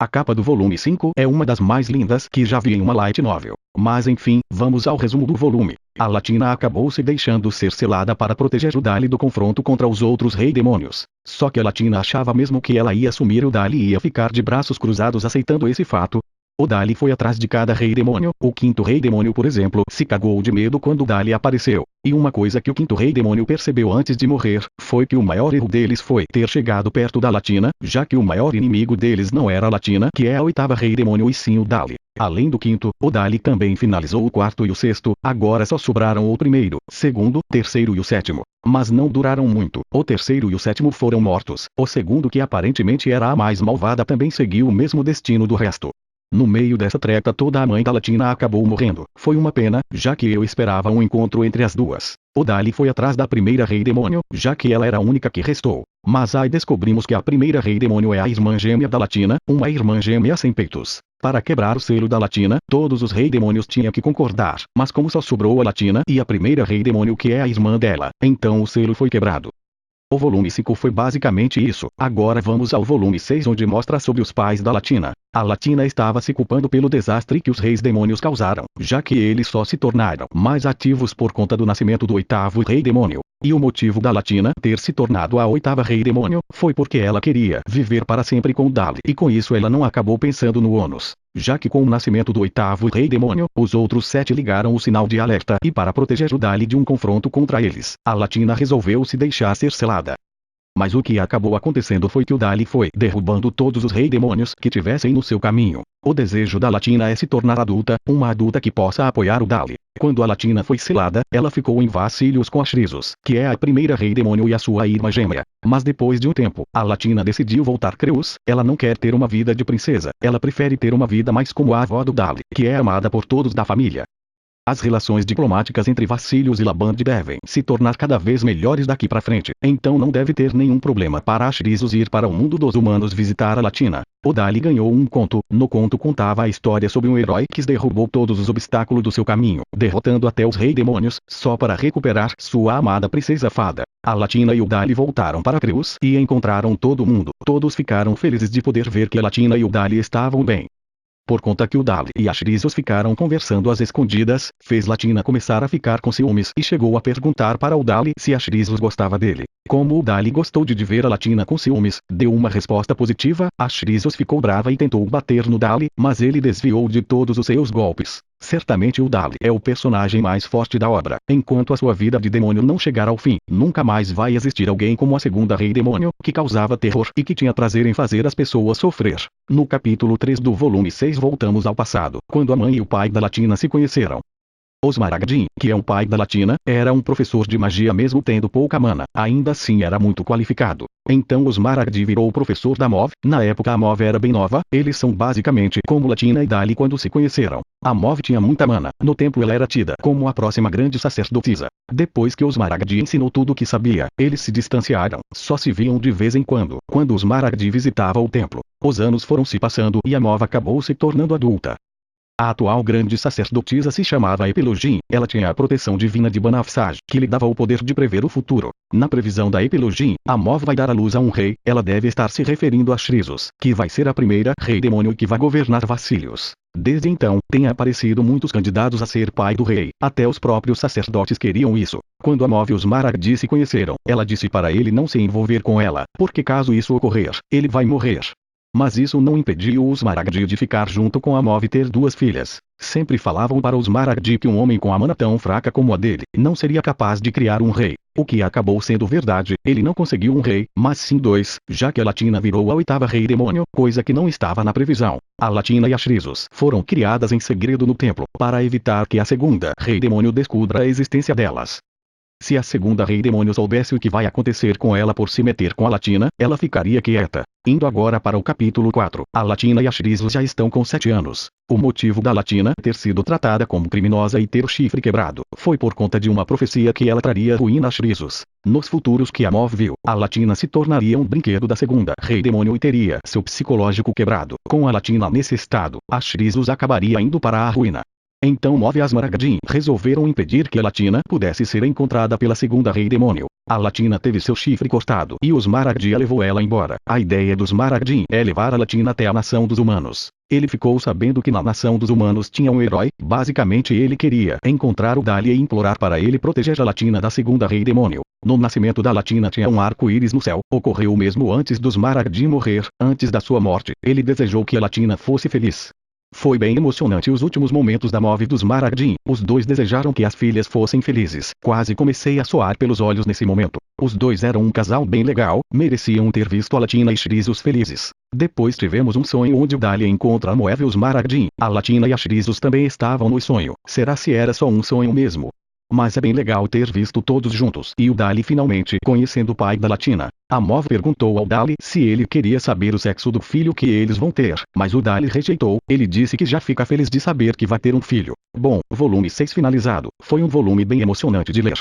A capa do volume 5 é uma das mais lindas que já vi em uma light novel. Mas enfim, vamos ao resumo do volume. A Latina acabou se deixando ser selada para proteger o Dali do confronto contra os outros rei demônios. Só que a Latina achava mesmo que ela ia assumir o Dali e ia ficar de braços cruzados aceitando esse fato. O Dali foi atrás de cada rei demônio. O quinto rei demônio, por exemplo, se cagou de medo quando o Dali apareceu. E uma coisa que o quinto rei demônio percebeu antes de morrer, foi que o maior erro deles foi ter chegado perto da Latina, já que o maior inimigo deles não era a Latina, que é a oitava rei demônio, e sim o Dali. Além do quinto, o Dali também finalizou o quarto e o sexto, agora só sobraram o primeiro, segundo, terceiro e o sétimo. Mas não duraram muito, o terceiro e o sétimo foram mortos. O segundo, que aparentemente era a mais malvada, também seguiu o mesmo destino do resto. No meio dessa treta toda, a mãe da Latina acabou morrendo. Foi uma pena, já que eu esperava um encontro entre as duas. O Dali foi atrás da primeira rei demônio, já que ela era a única que restou. Mas aí descobrimos que a primeira rei demônio é a irmã gêmea da Latina, uma irmã gêmea sem peitos. Para quebrar o selo da Latina, todos os rei demônios tinham que concordar, mas como só sobrou a Latina e a primeira rei demônio, que é a irmã dela, então o selo foi quebrado. O volume 5 foi basicamente isso. Agora vamos ao volume 6, onde mostra sobre os pais da Latina. A Latina estava se culpando pelo desastre que os reis demônios causaram, já que eles só se tornaram mais ativos por conta do nascimento do oitavo rei demônio. E o motivo da Latina ter se tornado a oitava rei demônio, foi porque ela queria viver para sempre com o Dali, e com isso ela não acabou pensando no ônus. Já que com o nascimento do oitavo rei demônio, os outros 7 ligaram o sinal de alerta, e para proteger o Dali de um confronto contra eles, a Latina resolveu se deixar ser selada. Mas o que acabou acontecendo foi que o Dali foi derrubando todos os rei demônios que tivessem no seu caminho. O desejo da Latina é se tornar adulta, uma adulta que possa apoiar o Dali. Quando a Latina foi selada, ela ficou em vacilos com Ashrisos, que é a primeira rei demônio e a sua irmã gêmea. Mas depois de um tempo, a Latina decidiu voltar Creus. Ela não quer ter uma vida de princesa, ela prefere ter uma vida mais como a avó do Dali, que é amada por todos da família. As relações diplomáticas entre Vassilios e Laband devem se tornar cada vez melhores daqui pra frente, então não deve ter nenhum problema para Ashrisos ir para o mundo dos humanos visitar a Latina. O Dali ganhou um conto. No conto contava a história sobre um herói que derrubou todos os obstáculos do seu caminho, derrotando até os rei demônios, só para recuperar sua amada princesa fada. A Latina e o Dali voltaram para Creus e encontraram todo mundo. Todos ficaram felizes de poder ver que a Latina e o Dali estavam bem. Por conta que o Dali e Ashrisos ficaram conversando às escondidas, fez Latina começar a ficar com ciúmes e chegou a perguntar para o Dali se Ashrisos gostava dele. Como o Dali gostou de ver a Latina com ciúmes, deu uma resposta positiva. Ashrisos ficou brava e tentou bater no Dali, mas ele desviou de todos os seus golpes. Certamente o Dali é o personagem mais forte da obra. Enquanto a sua vida de demônio não chegar ao fim, nunca mais vai existir alguém como a segunda rei demônio, que causava terror e que tinha prazer em fazer as pessoas sofrer. No capítulo 3 do volume 6 voltamos ao passado, quando a mãe e o pai da Latina se conheceram. Osmaragdin, que é o pai da Latina, era um professor de magia mesmo tendo pouca mana, ainda assim era muito qualificado. Então Osmaragdin virou o professor da Mov. Na época a Mov era bem nova, eles são basicamente como Latina e Dali quando se conheceram. A Mov tinha muita mana, no templo ela era tida como a próxima grande sacerdotisa. Depois que Osmaragdin ensinou tudo o que sabia, eles se distanciaram, só se viam de vez em quando Osmaragdin visitava o templo. Os anos foram se passando e a Mov acabou se tornando adulta. A atual grande sacerdotisa se chamava Epilogin. Ela tinha a proteção divina de Banafsaj, que lhe dava o poder de prever o futuro. Na previsão da Epilogin, a Mov vai dar à luz a um rei. Ela deve estar se referindo a Ashrisos, que vai ser a primeira rei demônio que vai governar Vassilios. Desde então, tem aparecido muitos candidatos a ser pai do rei. Até os próprios sacerdotes queriam isso. Quando a Mov e os Maragdi se conheceram, ela disse para ele não se envolver com ela, porque caso isso ocorrer, ele vai morrer. Mas isso não impediu os Maragdi de ficar junto com a Mov e ter 2 filhas. Sempre falavam para os Maragdi que um homem com a mana tão fraca como a dele, não seria capaz de criar um rei. O que acabou sendo verdade, ele não conseguiu um rei, mas sim 2, já que a Latina virou a oitava rei demônio, coisa que não estava na previsão. A Latina e Ashrisos foram criadas em segredo no templo, para evitar que a segunda rei demônio descubra a existência delas. Se a segunda rei demônio soubesse o que vai acontecer com ela por se meter com a Latina, ela ficaria quieta. Indo agora para o capítulo 4, a Latina e Ashrisos já estão com 7 anos. O motivo da Latina ter sido tratada como criminosa e ter o chifre quebrado, foi por conta de uma profecia que ela traria ruína a Ashrisos. Nos futuros que a Mov viu, a Latina se tornaria um brinquedo da segunda rei demônio e teria seu psicológico quebrado. Com a Latina nesse estado, Ashrisos acabaria indo para a ruína. Então Move e Asmaragadin resolveram impedir que a Latina pudesse ser encontrada pela segunda rei demônio. A Latina teve seu chifre cortado e os Smaragdia levou ela embora. A ideia dos Smaragdim é levar a Latina até a nação dos humanos. Ele ficou sabendo que na nação dos humanos tinha um herói, basicamente ele queria encontrar o Dali e implorar para ele proteger a Latina da segunda rei demônio. No nascimento da Latina tinha um arco-íris no céu, ocorreu mesmo antes dos Smaragdim morrer, antes da sua morte, ele desejou que a Latina fosse feliz. Foi bem emocionante os últimos momentos da Move dos Smaragdim, os dois desejaram que as filhas fossem felizes, quase comecei a suar pelos olhos nesse momento. Os dois eram um casal bem legal, mereciam ter visto a Latina e Shrizos felizes. Depois tivemos um sonho onde o Dali encontra a Moeve e os Smaragdim, a Latina e a Shrizos também estavam no sonho. Será se era só um sonho mesmo? Mas é bem legal ter visto todos juntos e o Dali finalmente conhecendo o pai da Latina. A Move perguntou ao Dali se ele queria saber o sexo do filho que eles vão ter, mas o Dali rejeitou, ele disse que já fica feliz de saber que vai ter um filho. Bom, volume 6 finalizado, foi um volume bem emocionante de ler.